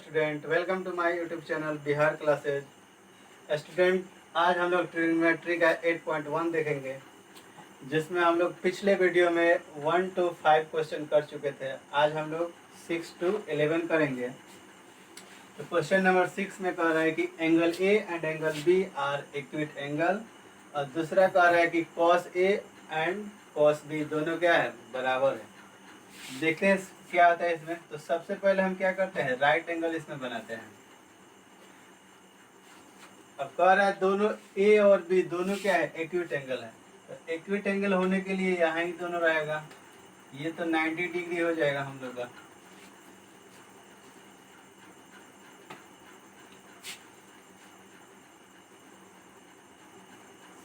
Student, welcome to my YouTube channel Bihar classes. Student, आज हम लोग ट्रिग्नोमेट्री का 8.1 देखेंगे, जिसमें हम लोग पिछले वीडियो में 1 to 5 क्वेश्चन कर चुके थे। आज हम लोग 6 to 11 करेंगे। तो क्वेश्चन नंबर 6 में कह रहा है कि angle A and angle B are equal angle, और दूसरा कह रहा है कि cos A and cos B दोनों क्या है, बराबर है। देखते हैं क्या होता है इसमें। तो सबसे पहले हम क्या करते हैं, राइट एंगल इसमें बनाते हैं। अब कह रहा है दोनों ए और बी दोनों क्या है, एक्यूट एंगल है। तो एक्यूट एंगल होने के लिए यहाँ ही दोनों रहेगा, ये तो 90 डिग्री हो जाएगा हम लोग का।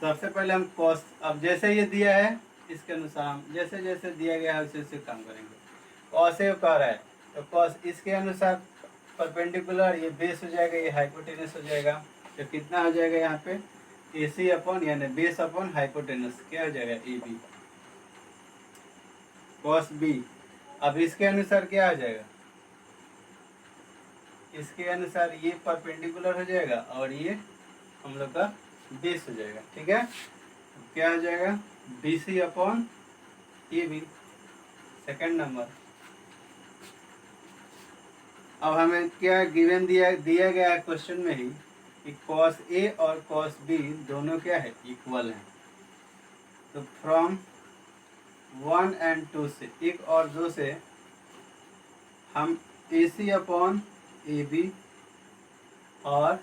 सबसे पहले हम कॉस, अब जैसे ये दिया है इसके अनुसार हम जैसे जैसे दिया गया है उसे उसे काम करेंगे। कॉस ए कह रहा है तो कॉस इसके अनुसार परपेंडिकुलर, ये बेस हो जाएगा, ये हाइपोटेनस हो जाएगा। तो कितना हो जाएगा यहाँ पे, ए सी अपॉन यानी बेस अपॉन हाइपोटेनस, क्या हो जाएगा, ए बी। कॉस बी, अब इसके अनुसार क्या हो जाएगा, इसके अनुसार ये परपेंडिकुलर हो जाएगा और ये हम लोग का बेस हो जाएगा। ठीक है, क्या हो जाएगा, B C upon A B, second number. अब हमें क्या गिवन दिया गया है क्वेश्चन में ही कि कॉस ए और कॉस बी दोनों क्या है, इक्वल है। तो फ्रॉम 1 and 2 से, 1 और 2 से हम A C upon A B और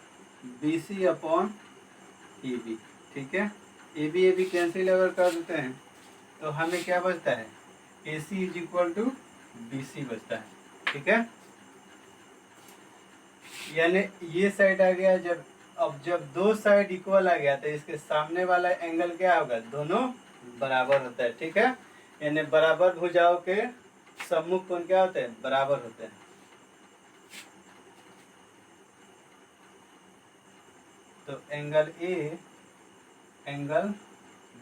B C upon A B, ठीक है, ए बी कैंसिल अगर कर देते हैं तो हमें क्या बचता है, A C is equal to B C बचता है। ठीक है, यानी ये साइड आ गया। जब दो साइड इक्वल आ गया तो इसके सामने वाला एंगल क्या होगा, दोनों बराबर होता है। ठीक है, यानी बराबर भुजाओं के सम्मुख कोण क्या होते हैं, बराबर होते हैं। तो angle A angle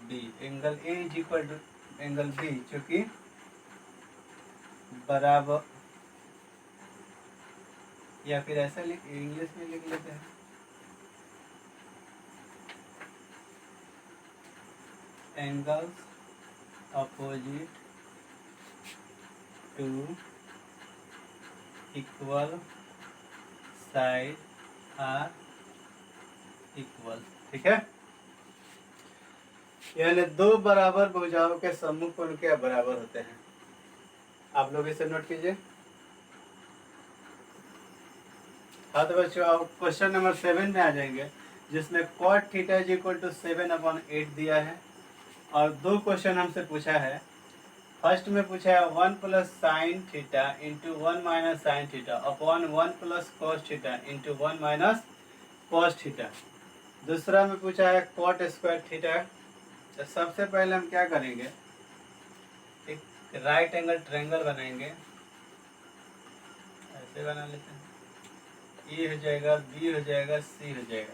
B, angle A is equal to angle B, चूंकि बराबर, या फिर ऐसा इंग्लिश में लिख लेते हैं, angles opposite to equal side are equal. ठीक है, यानी दो बराबर भुजाओं के सम्मुख कोण क्या बराबर होते हैं। आप लोग इसे नोट कीजिए। हाँ तो बच्चों, अब क्वेश्चन नंबर 7 में आ जाएंगे, जिसमें cot theta is equal to 7/8 दिया है और दो क्वेश्चन हमसे पूछा है। फर्स्ट में पूछा है 1 plus sine theta into 1 minus sine theta upon 1 plus cos theta into 1 minus cos theta. दूसरा में पूछा है कॉट स्क्वायर थीटा। तो सबसे पहले हम क्या करेंगे, एक राइट एंगल ट्रायंगल बनाएंगे, ऐसे बना लेते हैं, ए हो जाएगा, बी हो जाएगा, सी हो जाएगा।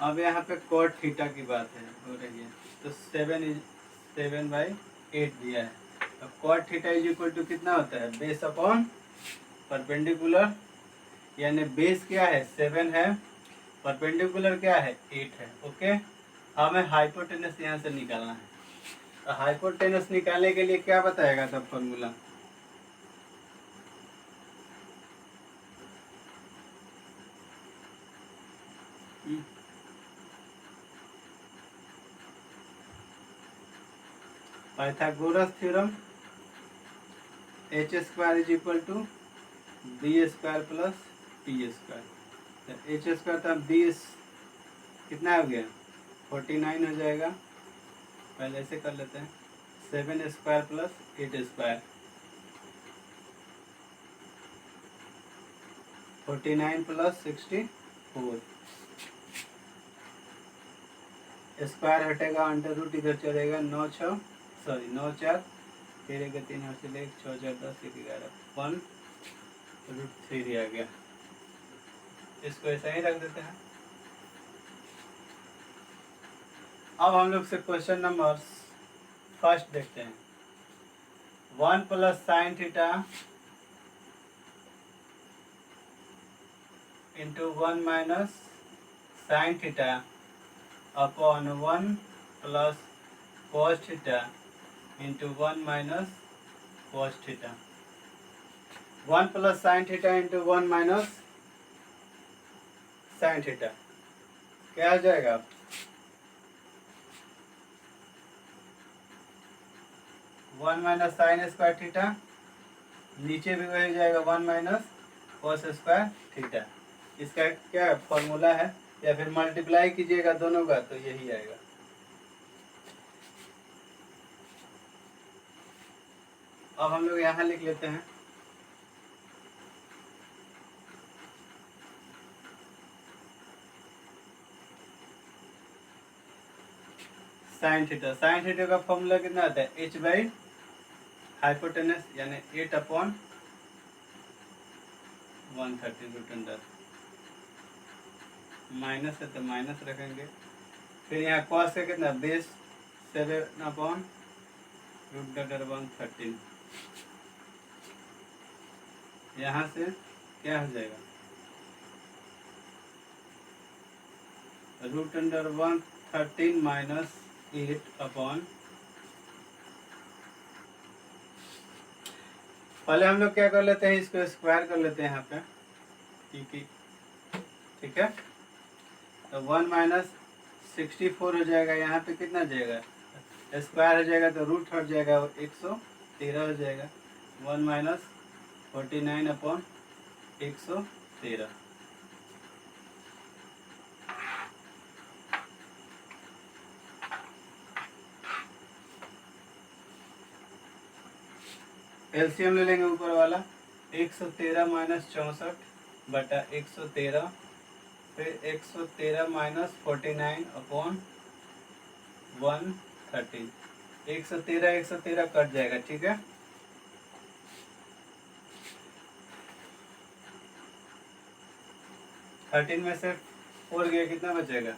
अब यहाँ पे कॉट थीटा की बात है हो रही है, तो 7/8 दिया है। तो cot theta is equal to कितना होता है, बेस अपॉन परपेंडिकुलर, यानी बेस क्या है 7 है, परपेंडिकुलर क्या है 8 है। ओके, हमें हाइपोटेनस यहाँ से निकालना है। तो हाइपोटेनस निकालने के लिए क्या बताएगा तब formula, Pythagoras theorem, H square is equal to B square plus T square. H square था 20, कितना हो गया 49 हो जाएगा। पहले ऐसे कर लेते हैं, 7 square plus 8 square, 49 plus 64, square हटेगा, अंडर रूट इधर चलेगा, 9 4 तेरह के 3 हाथ से 6 4 10 1 11 1√3 आ गया। इसको ऐसा ही रख देते हैं। अब हम लोग से क्वेश्चन नंबर फर्स्ट देखते हैं। 1 plus sine theta into 1 minus sine theta upon 1 plus cos theta into 1 minus cos theta. 1 plus sine theta into 1 minus sine theta क्या आ जाएगा? One minus sine square theta, नीचे भी वही जाएगा 1 माइनस कॉस स्क्वायर थीटा। इसका क्या formula है, या फिर मल्टीप्लाई कीजिएगा दोनों का तो यही आएगा। अब हम लोग यहाँ लिख लेते हैं साइन थीटा। साइन थीटा का फॉर्मूला कितना आता है? एच बाई हाइपोटेनस यानी 8/130 माइनस है तो माइनस रखेंगे। फिर यहाँ कॉस का कितना? बेस 7/113। यहाँ से क्या हो जाएगा? √113 माइनस 8 पहले हम लोग क्या कर लेते हैं, इसको स्क्वायर कर लेते हैं यहाँ पे, ठीक है। तो 1 माइनस 64 हो जाएगा, यहाँ पे कितना जाएगा? स्क्वायर हो जाएगा तो रूट हट जाएगा और 113 हो जाएगा। 1 माइनस 49/113। एलसीएम ले लेंगे ऊपर वाला, 113 माइनस 64/113, फिर 113 माइनस 49/113। 113 कट जाएगा, ठीक है। थर्टीन में से 4 गया, कितना बचेगा?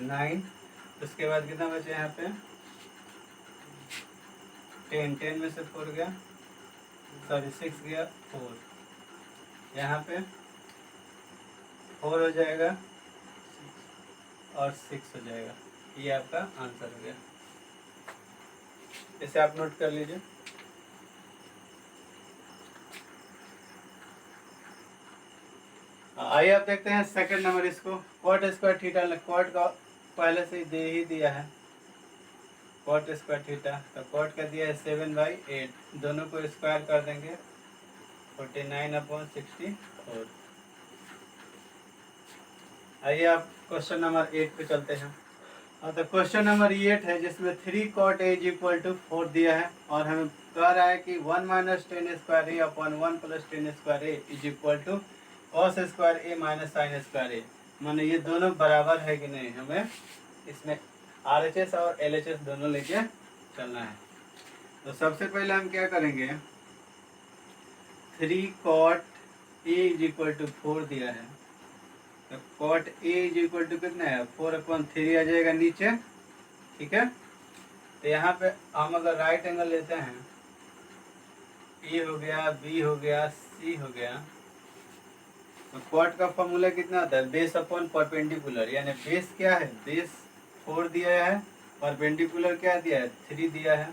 9। उसके बाद कितना बचे यहाँ पे? 10 में से 4 गया, सॉरी 6 गया, 4। यहाँ पे 4 हो जाएगा और 6 हो जाएगा। ये आपका आंसर हो गया। इसे आप नोट कर लीजिए। आइए आप देखते हैं सेकंड नंबर। इसको कॉट स्क्वायर थीटा, कॉट का पहले से दे ही दिया है, कॉट स्क्वायर थीटा। तो कॉट का दिया है 7/8, दोनों को स्क्वायर कर देंगे 49/64। आइए आप क्वेश्चन नंबर 8 पे चलते हैं। तो क्वेश्चन नंबर 8 है जिसमें 3 cot a = 4 दिया है और हमें कह रहा है कि 1 minus 10 square a upon 1 plus 10 square a = cos square a minus sine square a। माने ये दोनों बराबर है कि नहीं, हमें इसमें RHS और LHS दोनों लेके चलना है। तो सबसे पहले हम क्या करेंगे, 3 cot a = 4 दिया है, तो cot a = कितना है? 4/3 आ जाएगा नीचे, ठीक है। तो यहाँ पे हम अगर राइट एंगल लेते हैं, ए हो गया, बी हो गया, सी हो गया, तो cot का फॉर्मूला कितना आता है? बेस अपॉन परपेंडिकुलर, यानी बेस क्या है? बेस 4 दिया है, परपेंडिकुलर क्या दिया है? 3 दिया है।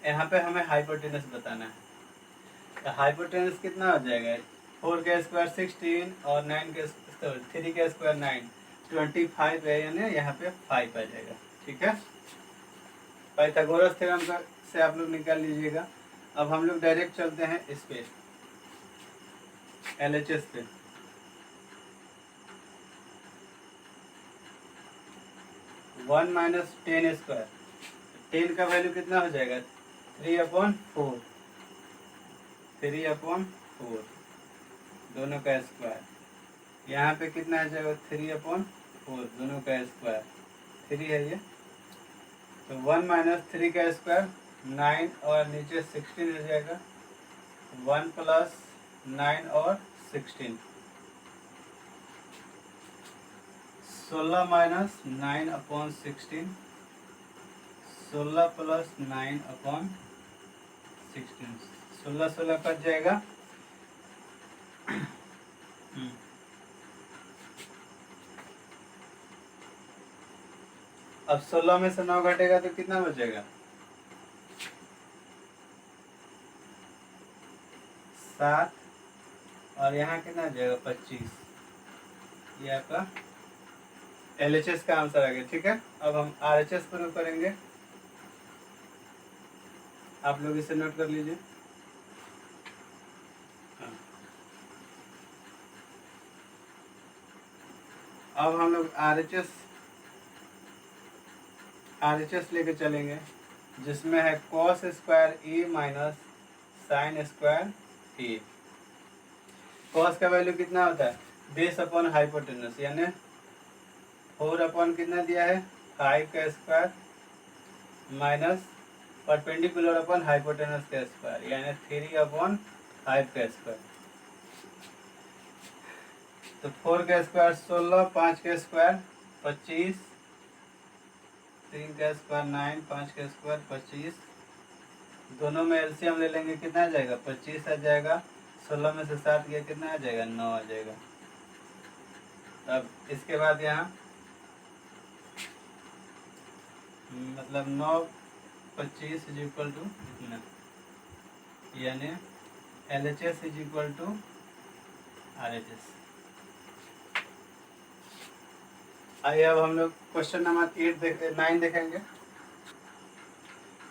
यहाँ पे हमें हाइपोटेनस बताना है, तो हाइपोटेनस कितना हो जाएगा? 4 का स्क्वायर 16 और 3 का स्क्वायर 9, 25 है, यानी यहाँ पे 5 आ जाएगा, ठीक है। पाइथागोरस थ्योरम से आप लोग निकाल लीजिएगा। अब हम लोग डायरेक्ट चलते हैं इस पे, LHS पे। वन माइनस 10 स्क्वायर, 10 का वैल्यू कितना हो जाएगा? 3/4, 3/4 दोनों का स्क्वायर। यहाँ पे कितना आ जाएगा? 3/4 दोनों का स्क्वायर, 3 है ये। तो 1 माइनस 3 का स्क्वायर 9 और नीचे 16 हो जाएगा। 1 प्लस 9 और 16, 16 माइनस 9/16, 16 प्लस 9/16, 16 कट जाएगा। अब 16 में से 9 घटेगा तो कितना बचेगा? 7। और यहाँ कितना आ जाएगा? 25। ये आपका LHS का आंसर आ गया। ठीक है, अब हम RHS प्रूव करेंगे। आप लोग इसे नोट कर लीजिए। हाँ। अब हम लोग RHS लेके चलेंगे, जिसमें है cos स्क्वायर ए माइनस साइन स्क्वायर ए। कॉस का वैल्यू कितना होता है? बेस अपॉन हाइपोटेनस, यानी 4 अपॉन कितना दिया है? 5 का square minus perpendicular upon hypotenuse का स्क्वायर, यानी 3 अपॉन 5 का स्क्वायर। तो 4 का स्क्वायर 16, 5 का स्क्वायर 25, 3 का स्क्वायर 9, 5 का स्क्वायर 25। दोनों में एलसीएम ले लेंगे, कितना आ जाएगा? 25 आ जाएगा। 16 में से 7 गया, कितना आ जाएगा? 9 आ जाएगा। अब इसके बाद यहाँ मतलब 9 25 इज इक्वल टू इतना, यानी LHS is equal to RHS। आइए अब हम लोग क्वेश्चन नंबर 9 देखेंगे।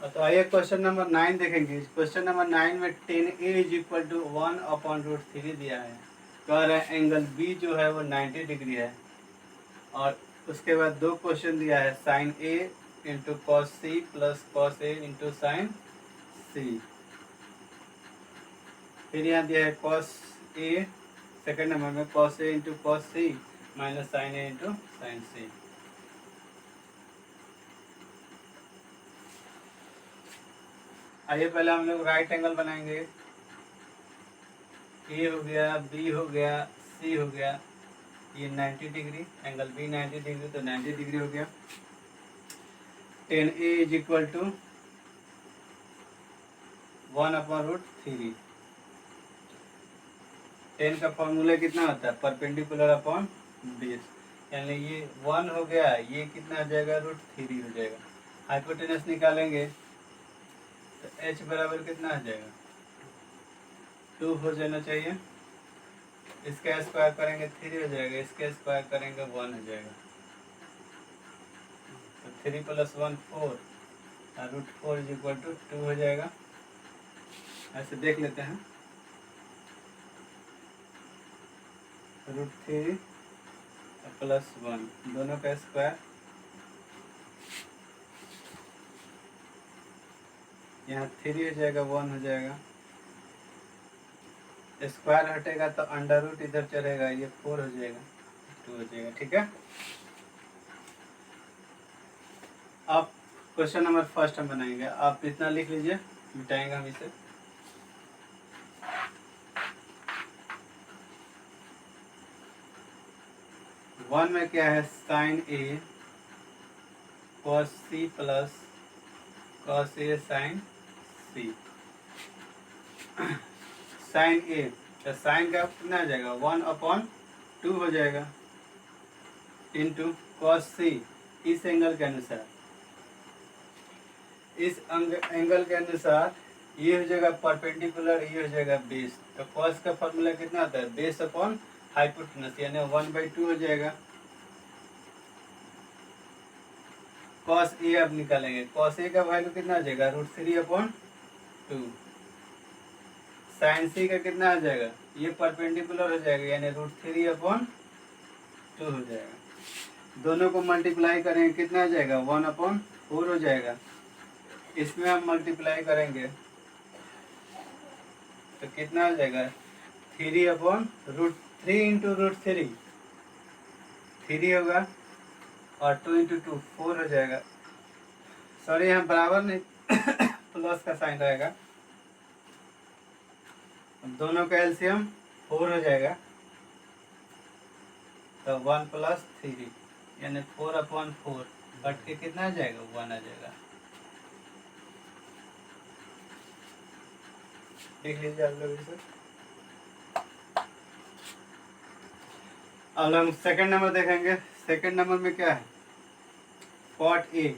तो आइए क्वेश्चन नंबर 9 देखेंगे। क्वेश्चन नंबर 9 में 10A is equal to 1 upon root 3 दिया है। कह रहे हैं एंगल B जो है वो 90 डिग्री है। और उसके बाद दो क्वेश्चन दिया है, sine A into cos C plus cos A into sine C। फिर यहाँ दिया है कॉस A, सेकेंड नंबर में cos A into cos C minus sine A into sine C। आइए पहले हम लोग राइट एंगल बनाएंगे। A हो गया, B हो गया, C हो गया, ये 90 डिग्री, एंगल B 90 डिग्री, तो 90 डिग्री हो गया। 10A is equal to 1 upon root 3। 10 का फॉर्मूला कितना होता है? परपेंडिकुलर अपॉन बेस, यानी ये 1 हो गया, ये कितना आ जाएगा? रूट 3 हो जाएगा। हाइपोटेनस निकालेंगे तो H बराबर कितना आ जाएगा? 2 हो जाना चाहिए। इसका स्क्वायर करेंगे 3 हो जाएगा, इसका स्क्वायर करेंगे 1 हो जाएगा। तो 3 प्लस 1 4, और रूट 4 इज इक्वल टू 2 हो जाएगा। ऐसे देख लेते हैं, रूट 3 प्लस 1 दोनों का स्क्वायर, यहाँ 3 हो जाएगा, 1 हो जाएगा। स्क्वायर हटेगा तो अंडर रूट इधर चलेगा, ये 4 हो जाएगा, 2 हो जाएगा। ठीक है, अब क्वेश्चन नंबर फर्स्ट हम बनाएंगे। आप इतना लिख लीजिए, मिटाएंगे हम इसे। वन में क्या है? Sine A cos C plus cos A sine C। Sine A तो साइन का कितना आ जाएगा? 1 अपॉन 2 हो जाएगा, इंटू कॉस C, इस एंगल के अनुसार, इस एंगल के अनुसार ये हो जाएगा परपेंडिकुलर, ये हो जाएगा बेस। तो कॉस का फॉर्मूला कितना आता है? बेस अपॉन हाइपोटेनस, यानी 1/2 हो जाएगा। कॉस ए अब निकालेंगे, कॉस ए का वैल्यू कितना आ जाएगा? Root 3 upon 2। साइन सी का कितना आ जाएगा? ये परपेंडिकुलर हो जाएगा, यानी रूट 3 अपॉन 2 हो जाएगा। दोनों को मल्टीप्लाई करेंगे, कितना आ जाएगा? 1 अपॉन 4 हो जाएगा। इसमें हम मल्टीप्लाई करेंगे तो कितना आ जाएगा? 3 अपॉन रूट 3 इंटू रूट 3 3 होगा, और 2 इंटू 2 4 हो जाएगा। सॉरी, यहाँ बराबर नहीं प्लस का साइन रहेगा। दोनों का एलसीएम 4 हो जाएगा, तो 1 प्लस 3, यानी 4 अपॉन 4 कट के कितना आ जाएगा? 1 आ जाएगा। देख लीजिए आप लोग इसे। अब हम सेकंड नंबर देखेंगे। सेकंड नंबर में क्या है? कॉट ए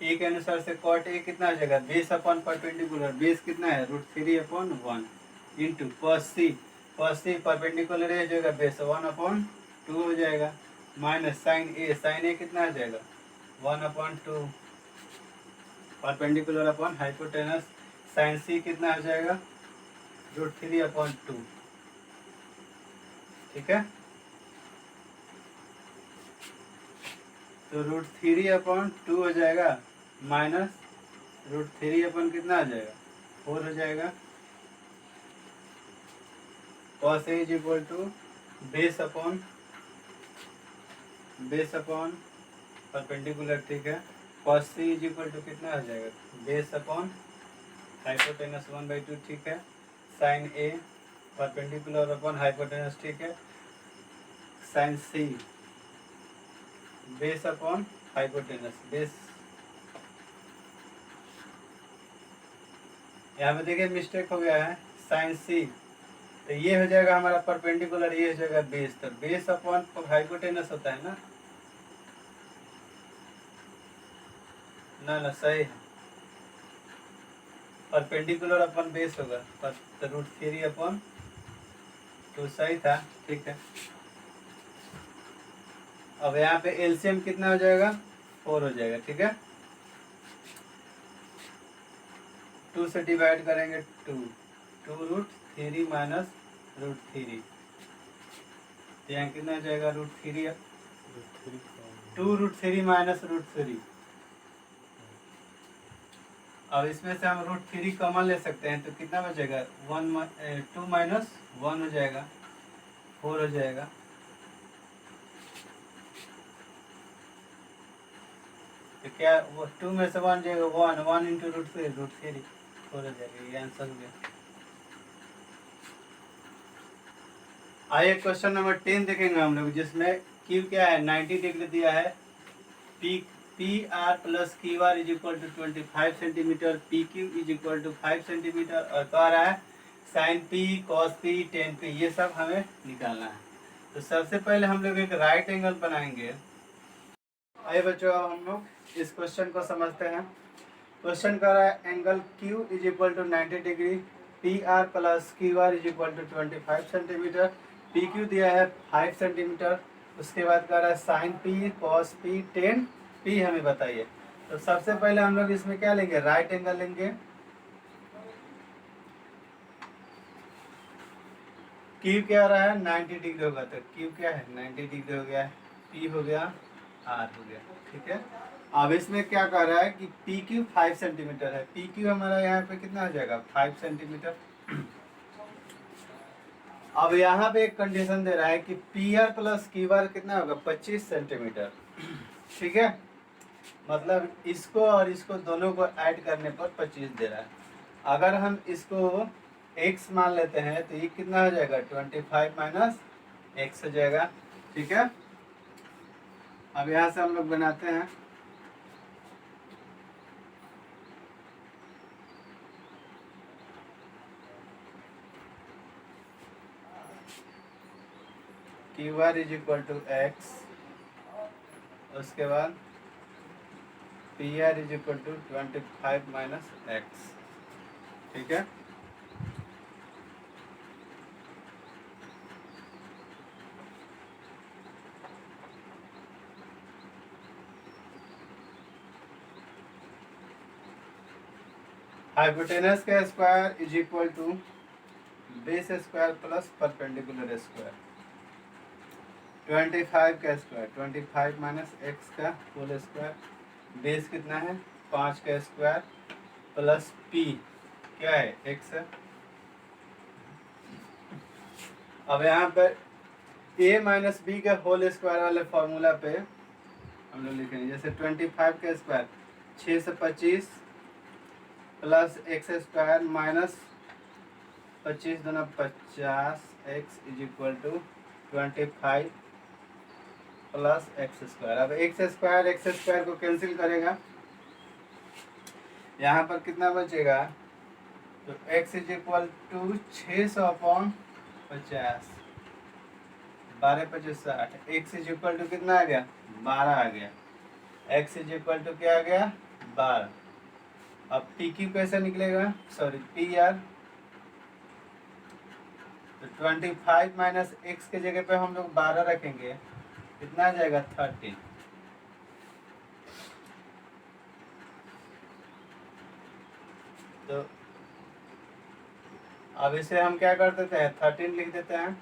के अनुसार से कॉट ए कितना हो जाएगा, बेस अपॉन परपेंडिकुलर, बेस कितना है √3/1 into cos C perpendicular A हो जाएगा बेस 1/2 हो जाएगा, माइनस साइन ए कितना हो जाएगा 1/2 परपेंडिकुलर अपॉन हाइपोटेनस, साइन सी कितना हो जाएगा √3/2। ठीक है, तो √3/2 हो जाएगा माइनस √3 कितना आ जाएगा 4 हो जाएगा, cos A is equal to base upon perpendicular. ठीक है, cos C is equal to कितना आ जाएगा बेस अपॉन हाइपोटेनस 1/2। ठीक है, sine A perpendicular upon hypotenuse. ठीक है, sine C base upon hypotenuse, base यहाँ पे देखिए मिस्टेक हो गया है, साइन सी तो ये हो जाएगा हमारा परपेंडिकुलर, ये हो जाएगा बेस, तो बेस अपॉन हाइपोटेनस होता है ना, ना सही है, परपेंडिकुलर अपॉन बेस होगा, तो √3/2 सही था। ठीक है, अब यहाँ पे एलसीएम कितना हो जाएगा 4 हो जाएगा। ठीक है, 2 से डिवाइड करेंगे 2√3 माइनस √3, यहाँ कितना हो जाएगा √3 2√3 माइनस √3। अब इसमें से हम √3 कॉमन ले सकते हैं, तो कितना बचेगा 2 माइनस 1 हो जाएगा 4 हो जाएगा, तो क्या वो 2 में से 1 जाएगा 1 इंटू √3 4 हो जाएगा, ये आंसर हो गया। आइए क्वेश्चन नंबर 10 देखेंगे हम लोग, जिसमें क्यू क्या है 90 डिग्री दिया है, P R plus Q R is equal to 25 centimetre, P Q is equal to 5 centimetre, और कह रहा है sine P cos P tan P, ये सब हमें निकालना है। तो सबसे पहले हम लोग एक राइट एंगल बनाएंगे। आइए बच्चों, अब हम लोग इस क्वेश्चन को समझते हैं। क्वेश्चन कर रहा है angle Q is equal to 90 degree, P R plus Q R is equal to 25 centimetre, P Q दिया है 5 सेंटीमीटर, उसके बाद कर रहा है sine P cos P tan P, हमें बताइए। तो सबसे पहले हम लोग इसमें क्या लेंगे, राइट एंगल लेंगे। Q क्या आ रहा है 90 डिग्री होगा, तो Q क्या है 90 डिग्री हो गया है, P हो गया R हो गया। ठीक है, अब इसमें क्या कह रहा है कि पी क्यू 5 सेंटीमीटर है, पी क्यू हमारा यहाँ पे कितना हो जाएगा 5 सेंटीमीटर। अब यहाँ पे एक कंडीशन दे रहा है कि P R plus Q are कितना होगा 25 सेंटीमीटर। ठीक है, मतलब इसको और इसको दोनों को ऐड करने पर 25 दे रहा है। अगर हम इसको x मान लेते हैं तो ये कितना हो जाएगा 25 माइनस x हो जाएगा। ठीक है, अब यहाँ से हम लोग बनाते हैं, Q R is equal to X, उसके बाद P R is equal to 25 minus X. ठीक है, हाइपोटेनस का square is equal to base square plus perpendicular square, 25 का स्क्वायर 25 माइनस एक्स का होल स्क्वायर, बेस कितना है 5 का स्क्वायर प्लस पी क्या है एक्स है। अब यहाँ पर a माइनस बी के होल स्क्वायर वाले फॉर्मूला पे हम लोग लिखेंगे, जैसे 25 का स्क्वायर 6 से 25 प्लस एक्स स्क्वायर माइनस 25 दूना 50 X is equal to 25 plus X square. अब एक्स स्क्वायर को कैंसिल करेगा, यहाँ पर कितना बचेगा, तो x is equal to 600/50, 12 × 5 = 60, x is equal to कितना आ गया 12 आ गया। x इज इक्वल टू क्या आ गया 12। अब पी क्यू कैसे निकलेगा, सॉरी पी आर, तो 25 माइनस एक्स के जगह पे हम लोग 12 रखेंगे, कितना आ जाएगा 30। तो अब इसे हम क्या कर देते हैं 13 लिख देते हैं,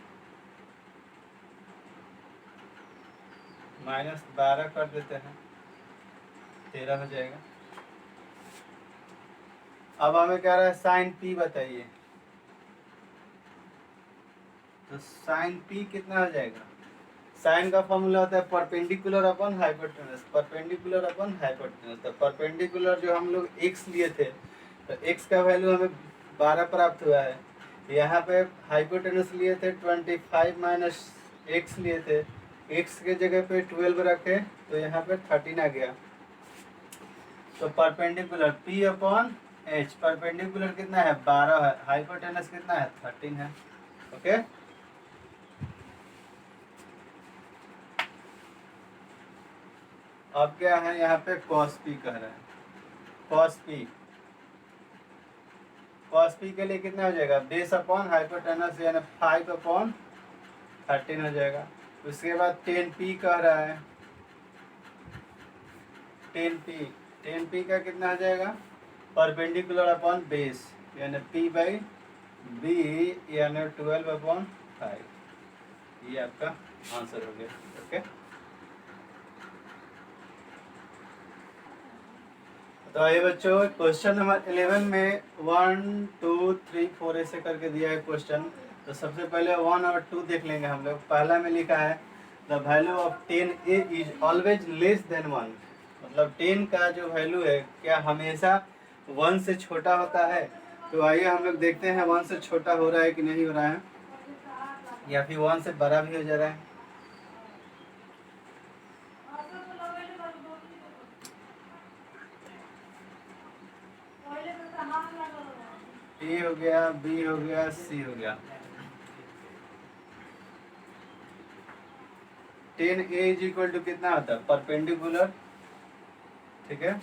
माइनस 12 कर देते हैं, 13 हो जाएगा। अब हमें कह रहा है साइन पी बताइए, तो साइन पी कितना हो जाएगा, साइन का फॉर्मूला होता है perpendicular upon hypotenuse, perpendicular upon hypotenuse. तो परपेंडिकुलर जो हम लोग x लिए थे, तो x का वैल्यू हमें 12 प्राप्त हुआ है। यहाँ पे हाइपोटेनस लिए थे 25 माइनस एक्स लिए थे, x के जगह पे 12 रखे तो यहाँ पे 13 आ गया। तो perpendicular p upon h, perpendicular कितना है 12 है, हाइपोटेनस कितना है 13 है। ओके, अब क्या है यहाँ पे cos p कह रहा है, cos p, cos p के लिए कितना हो जाएगा बेस अपॉन हाइपोटेनस यानी 5 अपॉन 13 हो जाएगा। उसके बाद 10p कह रहा है, 10p का कितना हो जाएगा परपेंडिकुलर अपॉन बेस यानी p बाई बी यानी 12 अपॉन 5। ये आपका आंसर हो गया। ओके, तो आइए बच्चों क्वेश्चन नंबर 11 में 1 2 3 4 ऐसे करके दिया है क्वेश्चन। तो सबसे पहले 1 और 2 देख लेंगे हम लोग। पहला में लिखा है the value of 10a is always less than 1, मतलब 10 का जो वैल्यू है क्या हमेशा 1 से छोटा होता है। तो आइए हम लोग देखते हैं 1 से छोटा हो रहा है कि नहीं हो रहा है, या फिर 1 से बड़ा भी हो जा रहा है। ए हो गया, बी हो गया, सी हो गया। 10a इज इक्वल टू कितना होता है परपेंडिकुलर, ठीक है।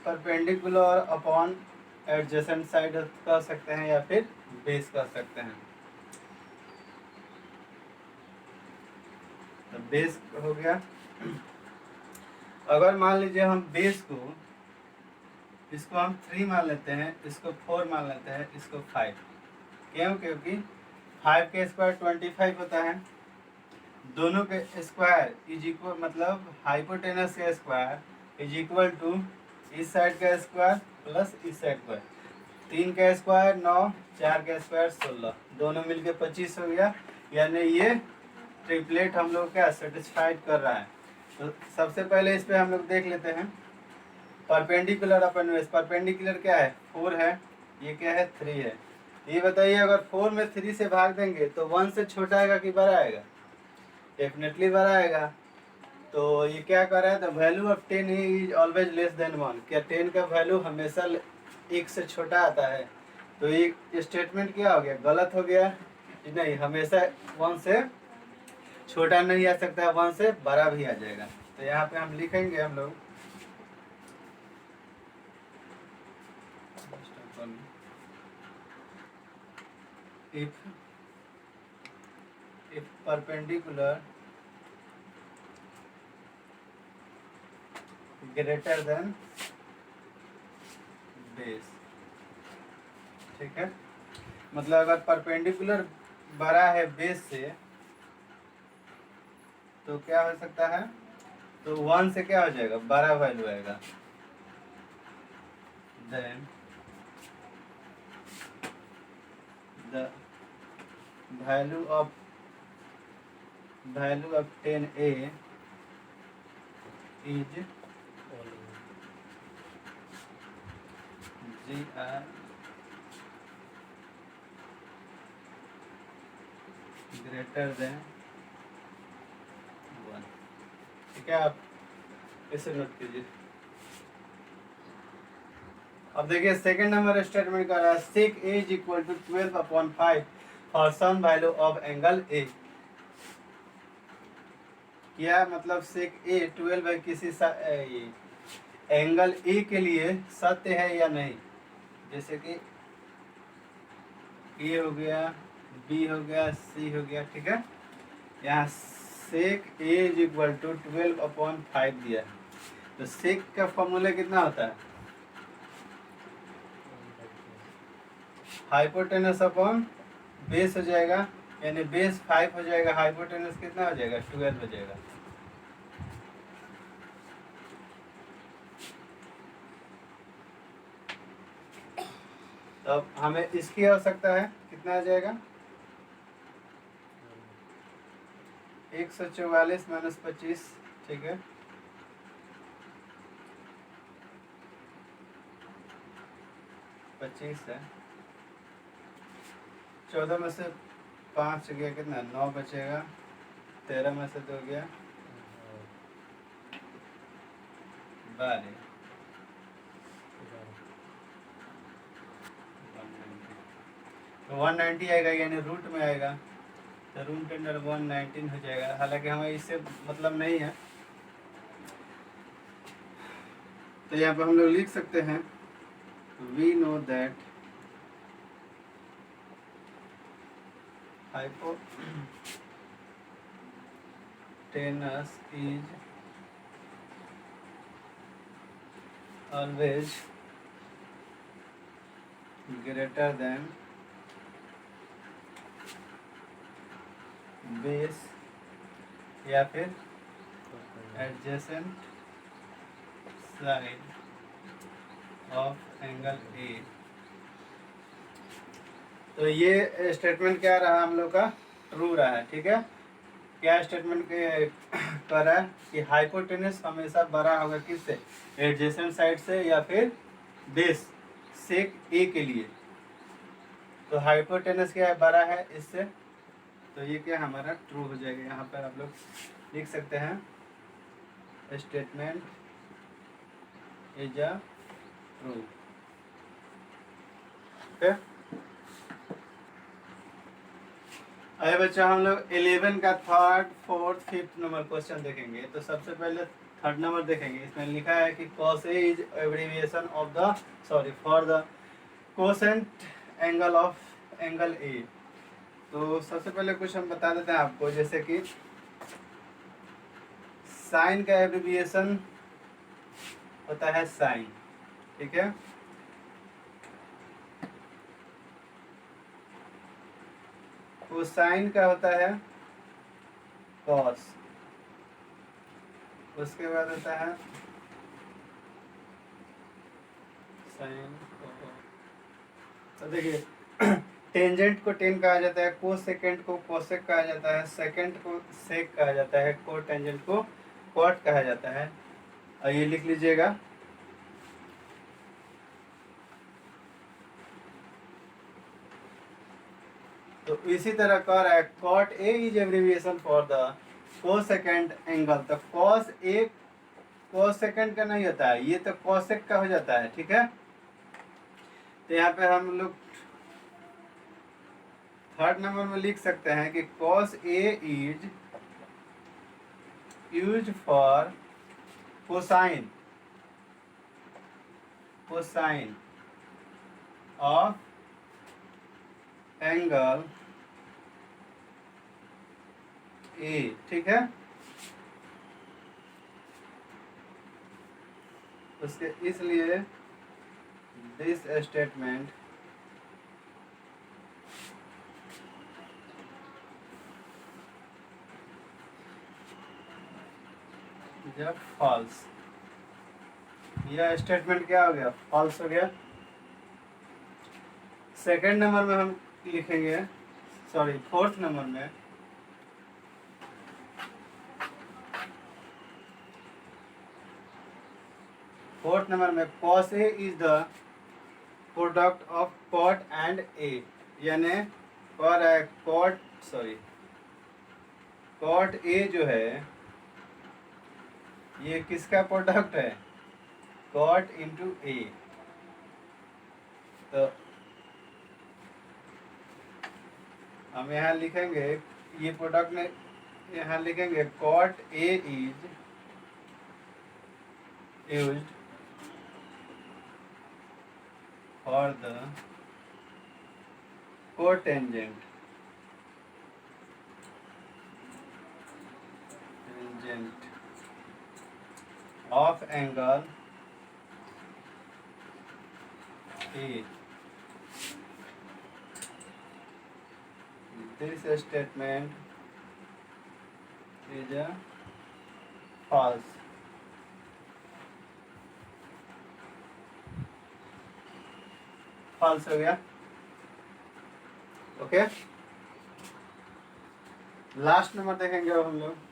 परपेंडिकुलर अपॉन एडजेसेंट साइड कर सकते हैं या फिर बेस कर सकते हैं। तो बेस हो गया। अगर मान लीजिए हम बेस को, इसको हम 3 मान लेते हैं, इसको 4 मान लेते हैं, इसको 5, क्यों, क्योंकि 5 के स्क्वायर 25 होता है, दोनों के स्क्वायर इज इक्वल, मतलब हाइपोटेनस का स्क्वायर इज इक्वल टू इस साइड का स्क्वायर प्लस इस साइड का, 3 का स्क्वायर 9, 4 का स्क्वायर 16, दोनों मिलके 25 हो गया। यानी ये ट्रिपलेट हम लोग क्या सेटिस्फाइड कर रहा है। तो सबसे पहले इस पे हम लोग देख लेते हैं परपेंडिकुलर अपन बेस। परपेंडिकुलर क्या है 4 है, ये क्या है 3 है। ये बताइए अगर 4 में 3 से भाग देंगे तो 1 से छोटा आएगा कि बड़ा आएगा, डेफिनेटली बड़ा आएगा। तो ये क्या कर रहा है, the value of 10 is always less than 1, क्या 10 का वैल्यू हमेशा 1 से छोटा आता है। तो ये स्टेटमेंट क्या हो गया, गलत हो गया, नहीं हमेशा 1 से छोटा नहीं आ सकता है, 1 से बड़ा भी आ जाएगा। तो यहाँ पे हम लिखेंगे हम लोग if perpendicular greater than base, ठीक है। मतलब अगर परपेंडिकुलर बड़ा है बेस से तो क्या हो सकता है, तो 1 से क्या हो जाएगा बड़ा वैल्यू आएगा, then the value of 10a is GR greater than 1, ठीक है। आप इसे नोट कीजिए। अब देखिए सेकंड नंबर स्टेटमेंट कर रहा है sec A is equal to 12/5 for some value of angle A. क्या मतलब सेक ए 12 है किसी एंगल ए के लिए सत्य है या नहीं। जैसे कि ए हो गया, बी हो गया, सी हो गया, ठीक है। यहाँ सेक ए इज इक्वल टू 12/5 दिया है, तो सेक का फॉर्मूला कितना होता है, हाइपोटेनस अपॉन बेस हो जाएगा, यानी बेस 5 हो जाएगा, हाइपोटेनस कितना हो जाएगा 12 हो जाएगा। तब हमें इसकी आवश्यकता है, कितना आ जाएगा 144 माइनस 25, ठीक है। पच्चीस है, 14 में से 5 गया कितना 9 बचेगा, 13 में से 2 गया 12, 190 आएगा, यानी रूट में आएगा, तो रूट के अंदर 119 हो जाएगा। हालांकि हमें इससे मतलब नहीं है, तो यहाँ पर हम लोग लिख सकते हैं we know that hypotenuse is always greater than base या फिर adjacent side of angle A। तो ये स्टेटमेंट क्या रहा हम लोग का, ट्रू रहा है, ठीक है। क्या स्टेटमेंट कर रहा है कि हाइपोटेनस हमेशा बड़ा होगा किससे, एडजेसेंट साइड से या फिर बेस सेक ए के लिए। तो हाइपोटेनस क्या है, बड़ा है इससे, तो ये क्या हमारा ट्रू हो जाएगा। यहाँ पर आप लोग लिख सकते हैं statement is a true, okay. अरे बच्चा हम लोग 11 का third fourth fifth number question देखेंगे। तो सबसे पहले थर्ड नंबर देखेंगे। इसमें लिखा है कि cos A is abbreviation of the for the quotient angle of angle A। तो सबसे पहले कुछ हम बता देते हैं आपको, जैसे कि साइन का एब्रीविएशन होता है साइन, ठीक है। कोसाइन का होता है कॉस, उसके बाद होता है साइन। तो देखिए टेंजेंट को टेन कहा जाता है, को सेकेंड को कोसेक कहा जाता है, सेकेंड को सेक कहा जाता है, को टेंजेंट को कॉट कहा जाता है। और ये लिख लीजिएगा, तो इसी तरह कह रहा है cot A is abbreviation for the cosecant angle. तो कॉस ए कोसेकेंड का नहीं होता है, ये तो कोसेक का हो जाता है, ठीक है। तो यहाँ पे हम लोग थर्ड नंबर में लिख सकते हैं कि cos A is use for cosine of angle A, ठीक है। उसके इसलिए दिस स्टेटमेंट जब फॉल्स, यह स्टेटमेंट क्या हो गया, फॉल्स हो गया। सेकंड नंबर में हम लिखेंगे, सॉरी फोर्थ नंबर में cos A is the product of cot and A, यानी cot A जो है ये किसका प्रोडक्ट है, cot इंटू A। तो हम यहाँ लिखेंगे ये प्रोडक्ट में, यहाँ लिखेंगे cot A is used for the cotangent of angle A. This statement is a false. false हो गया। ओके, लास्ट नंबर देखेंगे अब हम लोग।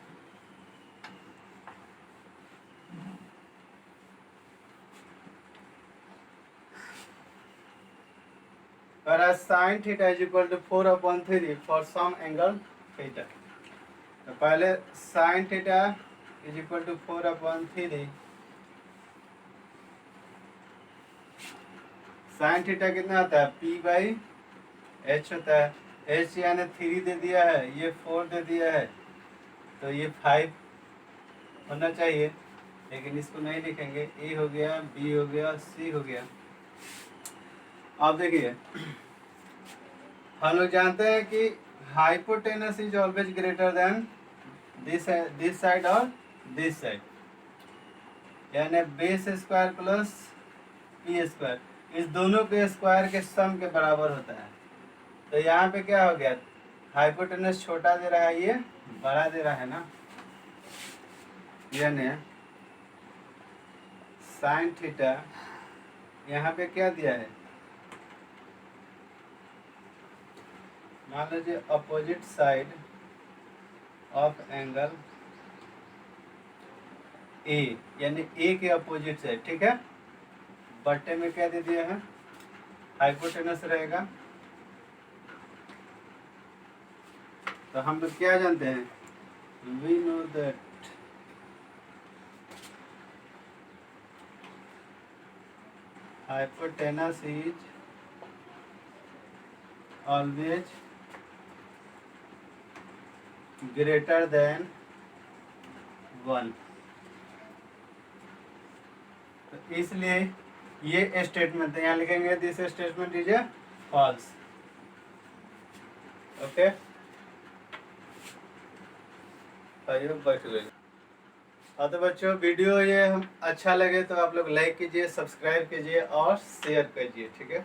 whereas sin theta is equal to 4/3 for some angle theta। तो पहले sin theta is equal to 4/3। sin theta कितना आता है, p/h होता है। h यानी 3 दे दिया है, ये 4 दे दिया है, तो ये 5 होना चाहिए, लेकिन इसको नहीं लिखेंगे। a हो गया, b हो गया, c हो गया। अब देखिए, हम लोग जानते हैं कि hypotenuse is always greater then this side और दिस साइड, यानी base square plus P square, इस दोनों के स्क्वायर के सम के बराबर होता है। तो यहाँ पे क्या हो गया, हाइपोटेनस छोटा दे रहा है, ये बड़ा दे रहा है ना, यानी साइन थीटा यहाँ पे क्या दिया है, मान लीजिए अपोजिट साइड ऑफ एंगल ए, यानी ए के अपोजिट साइड, ठीक है। बट्टे में क्या दे दिया है, हाइपोटेनस रहेगा। तो हम लोग क्या जानते हैं, we know that hypotenuse is always greater than 1। तो इसलिए ये स्टेटमेंट यहाँ लिखेंगे, this statement is a false. Okay, बैठ गए। हाँ तो बच्चों, वीडियो ये हम अच्छा लगे तो आप लोग लाइक कीजिए, सब्सक्राइब कीजिए और शेयर कीजिए, ठीक है।